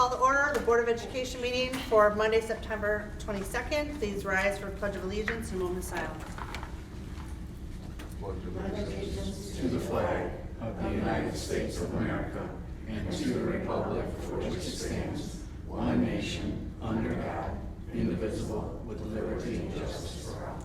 call to order the Board of Education meeting for Monday, September 22nd. Please rise for Pledge of Allegiance and a moment of silence. Pledge allegiance to the flag of the United States of America and to the republic for which it stands, one nation, under God, indivisible, with liberty and justice for all.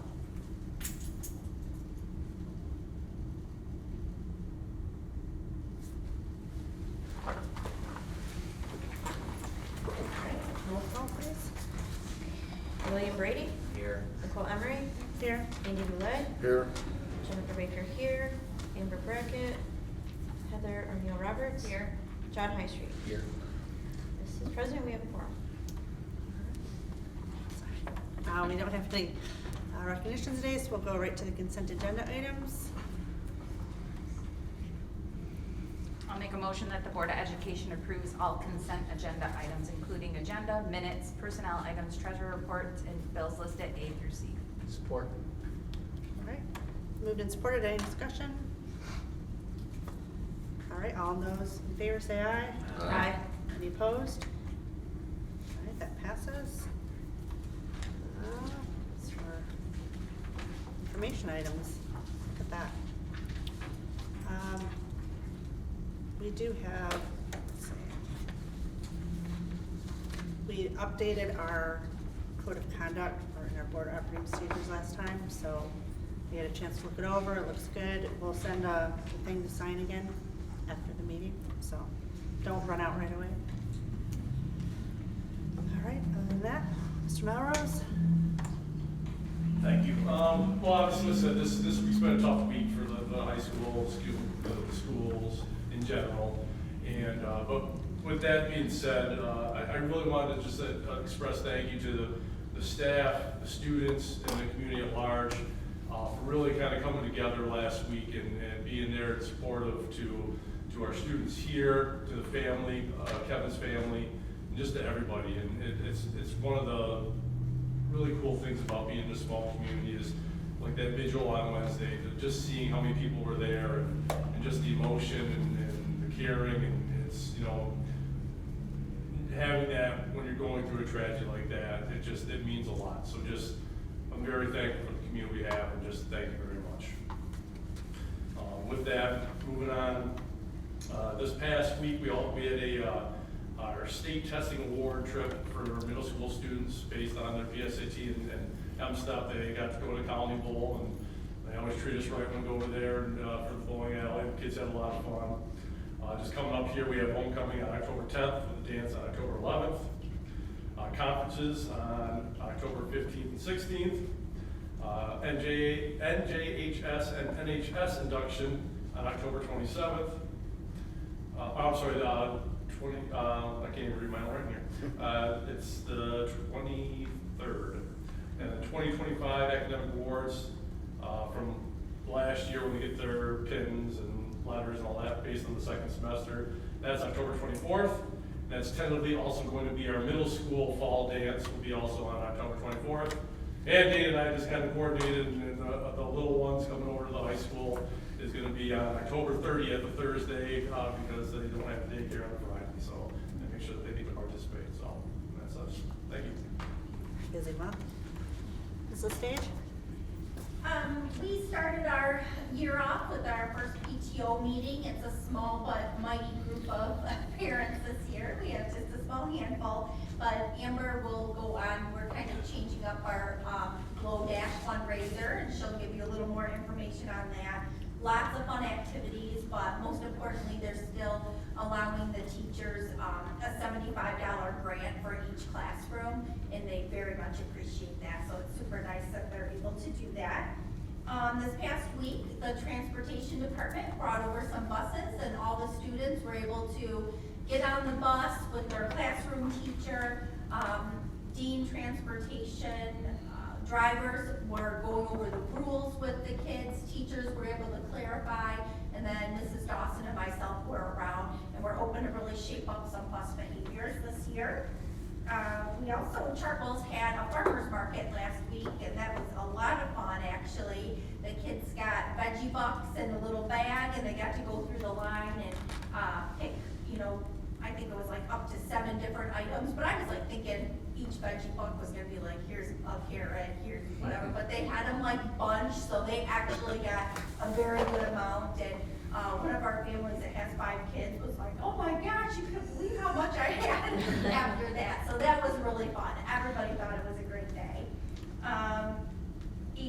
Roll call, please. William Brady, Here. Nicole Emery, Here. Andy Boulay, Here. Jennifer Baker here, Amber Brackett, Heather O'Neill Roberts here, John High Street. Here. Mrs. President, we have a quorum. We don't have any recognitions today, so we'll go right to the consent agenda items. I'll make a motion that the Board of Education approves all consent agenda items, including agenda, minutes, personnel items, treasurer reports, and bills listed A through C. Support. All right, moved and supported. Any discussion? All right, all those in favor say aye. Aye. Any opposed? All right, that passes. As for information items, look at that. We do have, let's see, we updated our code of conduct in our board operating procedures last time, so we had a chance to look it over. It looks good. We'll send a thing to sign again after the meeting, so don't run out right away. All right, other than that, Mr. Melrose? Thank you. Well, obviously, this week's been a tough week for the high school, the schools in general. And, but with that being said, I really wanted to just express thank you to the staff, the students, and the community at large for really kind of coming together last week and being there and supportive to our students here, to the family, Kevin's family, and just to everybody. And it's one of the really cool things about being in a small community is like that vigil on Wednesday, just seeing how many people were there and just the emotion and the caring, and it's, you know, having that when you're going through a tragedy like that, it means a lot. So just, I'm very thankful for the community we have, and just thank you very much. With that, moving on, this past week we had our state testing award trip for middle school students based on their PSAT and MSTEP. They got to go to Colony Bowl, and they always treat us right when we go over there and for the bowling alley. The kids had a lot of fun. Just coming up here, we have homecoming on October 10th, with the dance on October 11th. Conferences on October 15th and 16th. NJHS and NHS induction on October 27th. I'm sorry, I can't even read my own writing here. It's the 23rd. And the 2025 academic awards from last year when we get their pins and letters and all that based on the second semester. That's October 24th. That's tentatively also going to be our middle school fall dance, will be also on October 24th. And Dana and I just kind of coordinated, and the little ones coming over to the high school is going to be on October 30th, a Thursday, because they don't have daycare on a Friday. So I make sure that they need to participate. So that's us. Thank you. Busy month. Is this stage? We started our year off with our first PTO meeting. It's a small but mighty group of parents this year. We have just a small handful, but Amber will go on. We're kind of changing up our Glow Dash fundraiser, and she'll give you a little more information on that. Lots of fun activities, but most importantly, they're still allowing the teachers a $75 grant for each classroom, and they very much appreciate that. So it's super nice that they're able to do that. This past week, the transportation department brought over some buses, and all the students were able to get on the bus with their classroom teacher, Dean Transportation, drivers were going over the rules with the kids, teachers were able to clarify, and then Mrs. Dawson and myself were around, and we're hoping to really shape up some bus behaviors this year. We also, Chartwell's had a farmer's market last week, and that was a lot of fun, actually. The kids got veggie bucks in a little bag, and they got to go through the line and pick, you know, I think it was like up to 7 different different items, but I was like thinking each veggie book was gonna be like, here's a carrot, here's whatever, but they had them like bunched, so they actually got a very good amount, and one of our families that has 5 kids was like, oh my gosh, you couldn't believe how much I had after that, so that was really fun. Everybody thought it was a great day.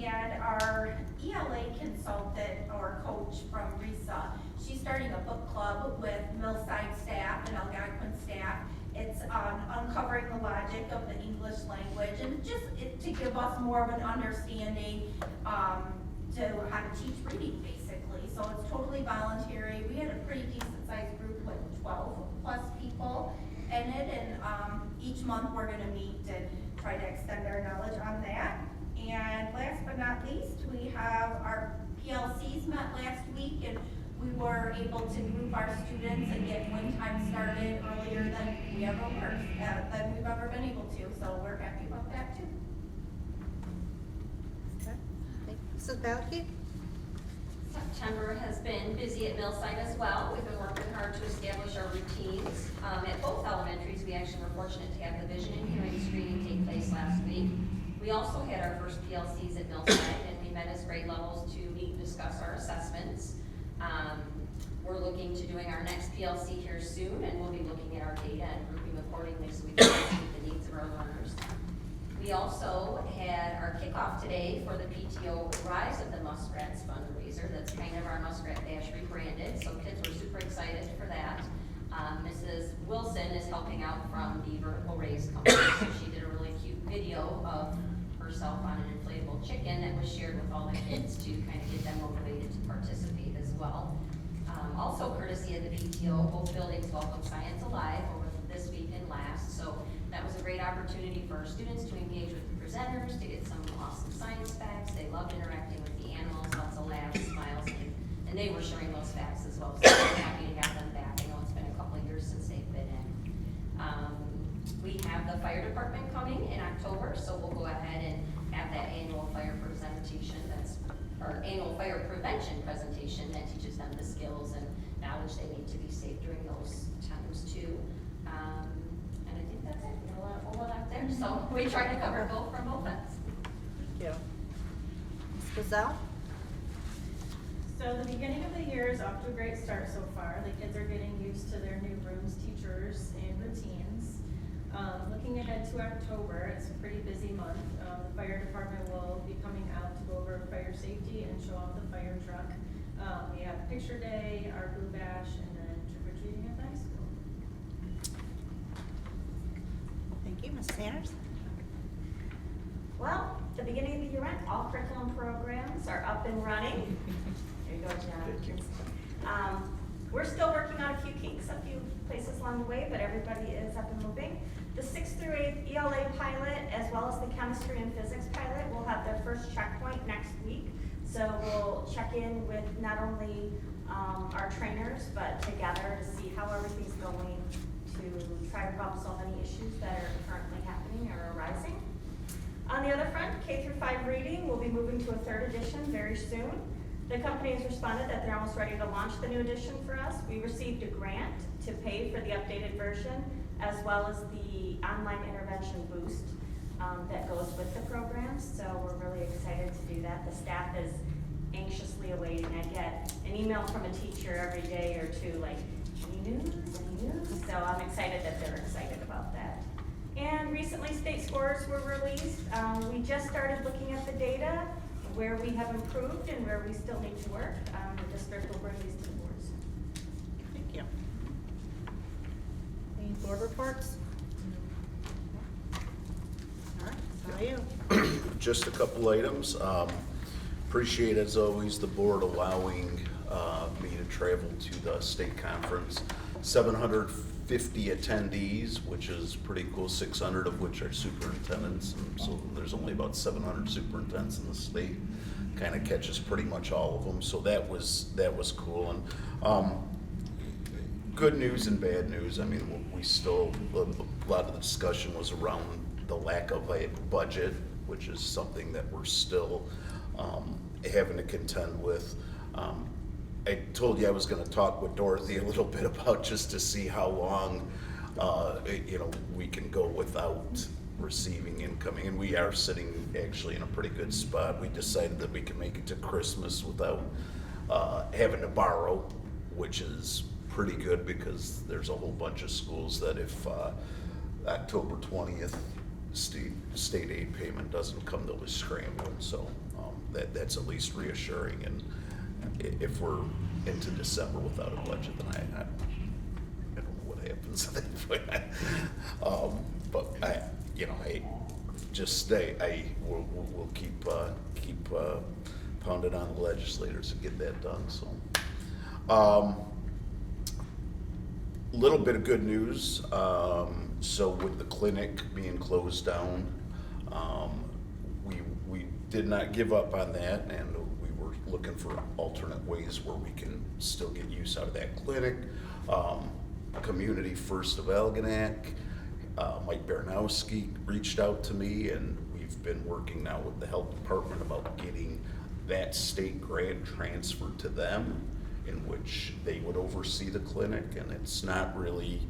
And our ELA consultant or coach from RISA, she's starting a book club with Millside staff and Algonac staff. It's uncovering the logic of the English language and just to give us more of an understanding to how to teach reading, basically. So it's totally voluntary. We had a pretty decent sized group with 12 plus people in it, and each month we're gonna meet and try to extend our knowledge on that. And last but not least, we have our PLCs met last week, and we were able to group our students and get wing time started earlier than we've ever been able to, so we're happy about that too. Okay. Thank you. Mrs. Balke? September has been busy at Millside as well. We've been working hard to establish our routines. At both elementaries, we actually were fortunate to have the vision and hearing screening take place last week. We also had our first PLCs at Millside, and we met as grade levels to meet and discuss our assessments. We're looking to doing our next PLC here soon, and we'll be looking at our data and grouping accordingly so we can meet the needs of our learners. We also had our kickoff today for the PTO Rise of the Muskrats fundraiser. That's kind of our Muskrat Dash rebranded, so kids were super excited for that. Mrs. Wilson is helping out from the Vertical Raise company, so she did a really cute video of herself on an inflatable chicken that was shared with all the kids to kind of get them motivated to participate as well. Also courtesy of the PTO, both buildings welcome Science Alive over this week and last, so that was a great opportunity for our students to engage with the presenters, to get some awesome science facts. They loved interacting with the animals, lots of laughs, smiles, and they were sharing those facts as well, so we're happy to have them back. I know it's been a couple of years since they've been in. We have the fire department coming in October, so we'll go ahead and have that annual fire presentation, that's our annual fire prevention presentation that teaches them the skills and knowledge they need to be safe during those times too. And I think that's it, a lot out there, so we try to cover both from both ends. Thank you. Ms. Gazelle? So the beginning of the year is off to a great start so far. The kids are getting used to their new rooms, teachers, and routines. Looking ahead to October, it's a pretty busy month. The fire department will be coming out to go over fire safety and show off the fire truck. We have picture day, our Blue Bash, and then trick-or-treating at the high school. Thank you. Ms. Sanders? Well, the beginning of the year went, all curriculum programs are up and running. There you go, John. We're still working on a few kinks, a few places along the way, but everybody is up and moving. The 6th through 8th ELA pilot, as well as the chemistry and physics pilot, will have their first checkpoint next week. So we'll check in with not only our trainers, but together to see how everything's going, to try to problem solve any issues that are currently happening or arising. On the other front, K-5 reading will be moving to a 3rd edition very soon. The company has responded that they're almost ready to launch the new edition for us. We received a grant to pay for the updated version, as well as the online intervention boost that goes with the program. So we're really excited to do that. The staff is anxiously awaiting. I get an email from a teacher every day or two, like, any news, any news? So I'm excited that they're excited about that. And recently state scores were released. We just started looking at the data, where we have improved and where we still need to work. The district will bring these to the boards. Thank you. Any board reports? All right, how are you? Just a couple items. Appreciate, as always, the board allowing me to travel to the state conference. 750 attendees, which is pretty cool, 600 of which are superintendents, and so there's only about 700 superintendents in the state. Kind of catches pretty much all of them, so that was cool. And good news and bad news. I mean, we still, a lot of the discussion was around the lack of a budget, which is something that we're still having to contend with. I told you I was going to talk with Dorothy a little bit about just to see how long we can go without receiving incoming, and we are sitting actually in a pretty good spot. We decided that we can make it to Christmas without having to borrow, which is pretty good because there's a whole bunch of schools that if October 20th state aid payment doesn't come, they'll be scrambling. So that's at least reassuring. And if we're into December without a budget, then I don't know what happens at that point. But we'll keep pounding on the legislators to get that done. So, little bit of good news. So with the clinic being closed down, we did not give up on that, and we were looking for alternate ways where we can still get use out of that clinic. Community First of Algonac, Mike Baranowski reached out to me, and we've been working now with the health department about getting that state grant transferred to them, in which they would oversee the clinic. And it's not really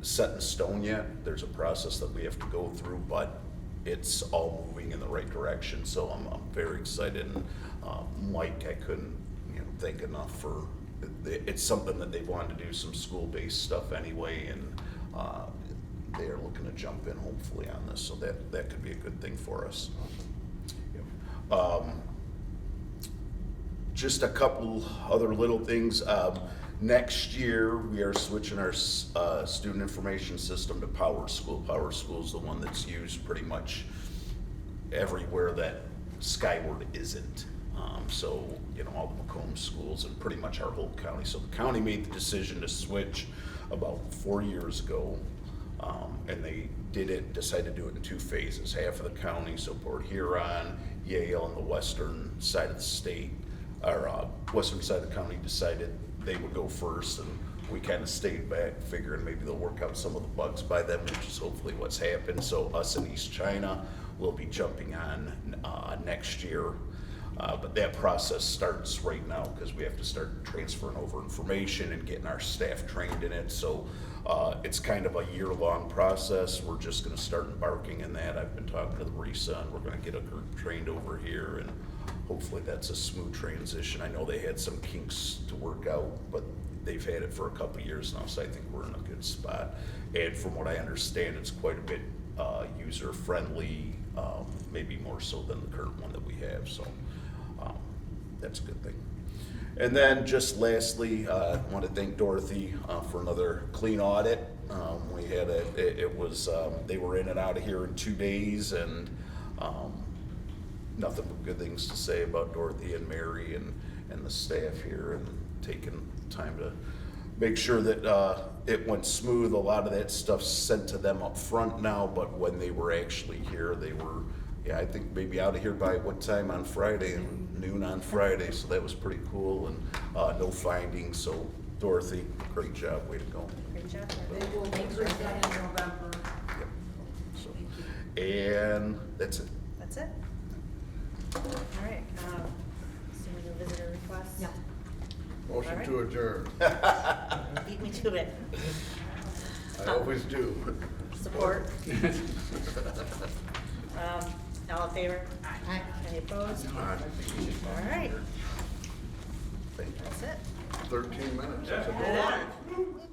set in stone yet. There's a process that we have to go through, but it's all moving in the right direction. So I'm very excited. And Mike, I couldn't thank enough for. It's something that they wanted to do some school-based stuff anyway, and they are looking to jump in hopefully on this, so that could be a good thing for us. Just a couple other little things. Next year, we are switching our student information system to Power School. Power School is the one that's used pretty much everywhere that Skyward isn't. So, all the Macomb schools and pretty much our whole county. So the county made the decision to switch about 4 years ago, and they decided to do it in 2 phases. Half of the county, so Port Huron, Yale, on the western side of the state, or western side of the county, decided they would go first, and we kind of stayed back, figuring maybe they'll work out some of the bugs by then, which is hopefully what's happened. So us in East China will be jumping on next year. But that process starts right now because we have to start transferring over information and getting our staff trained in it. So it's kind of a year-long process. We're just going to start embarking in that. I've been talking to the RISA, and we're going to get a group trained over here, and hopefully that's a smooth transition. I know they had some kinks to work out, but they've had it for a couple of years now, so I think we're in a good spot. And from what I understand, it's quite a bit user-friendly, maybe more so than the current one that we have. So that's a good thing. And then just lastly, I want to thank Dorothy for another clean audit. We had they were in and out of here in 2 days, and nothing but good things to say about Dorothy and Mary and the staff here, and taking time to make sure that it went smooth. A lot of that stuff's sent to them up front now, but when they were actually here, they were, I think maybe out of here by what time on Friday? Noon on Friday, so that was pretty cool, and no findings. So Dorothy, great job, way to go. Great job. They will be presented in November. Yep. So, and that's it. That's it. All right, assuming no visitor requests? No. Motion All right. to adjourn. Beat me to it. I always do. Support. All in favor? Aye. Any opposed? Aye. All right, Thank you. that's it. 13 minutes. That's a Yeah. good one.